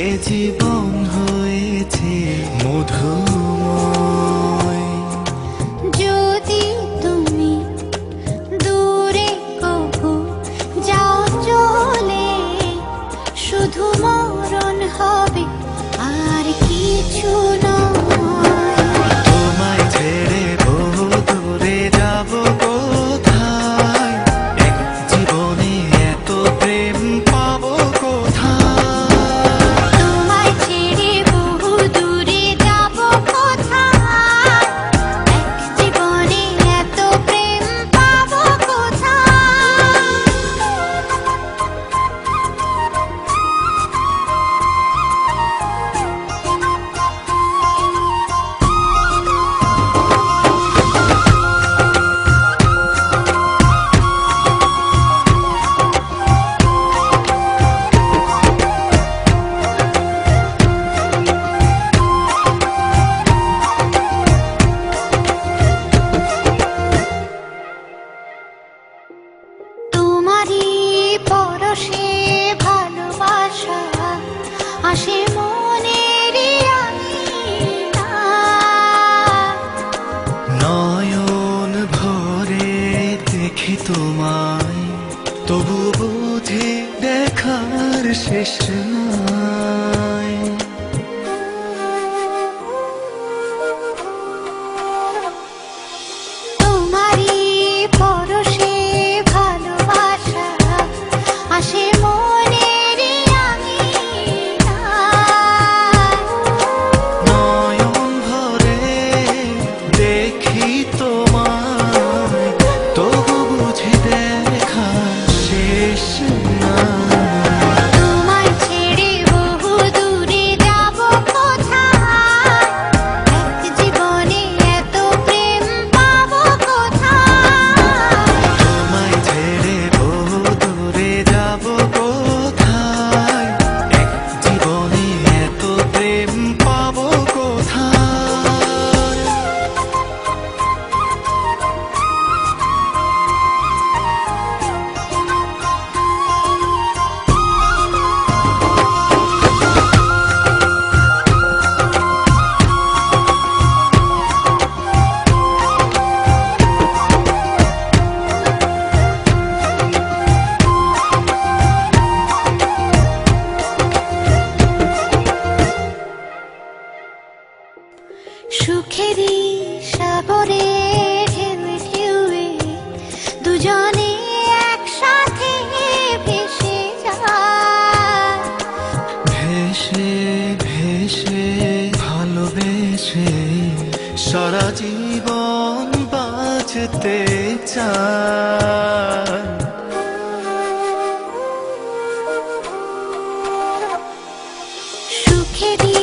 এ জীবন হয়েছে মধুময়। যদি তুমি দূরে কবু যাও চলে, শুধু মরণ হবে আর কিছু নয়। তোমায় ছেড়ে বহু দূরে যাব কোথায়, এক জীবনে এত প্রেম পাবো কোথায়। তোমায় ছেড়ে বহু দূরে যাব কোথায়, এক জীবনে এত প্রেম পাবো কোথায়। তোমারই পরশে ভালোবাসা আসে মনের আঙিনায়। নয়ন ভরে দেখি তোমায়, তবু বুঝি দেখার শেষ নাই। তোমারই পরশে ভালোবাসা আসে মনের আঙিনায়। নয়ন ভরে দেখি তোমায়, তবু বুঝি দেখা শেষ নাই। তোমায় ছেড়ে বহু দূরে যাব কোথায়, এক জীবনে এত প্রেম পাবো কোথায়। তোমায় ছেড়ে বহু দূরে যাব কোথায়, এক জীবনে এত প্রেম পাবো কোথায়। সুখেরই সাগরে ঢেউ ঢেউয়ে দুজনে একসাথে ভেসে যায়। ভেসে ভেসে ভালোবেসে সারা জীবন বাঁচতে চায়। সুখেরই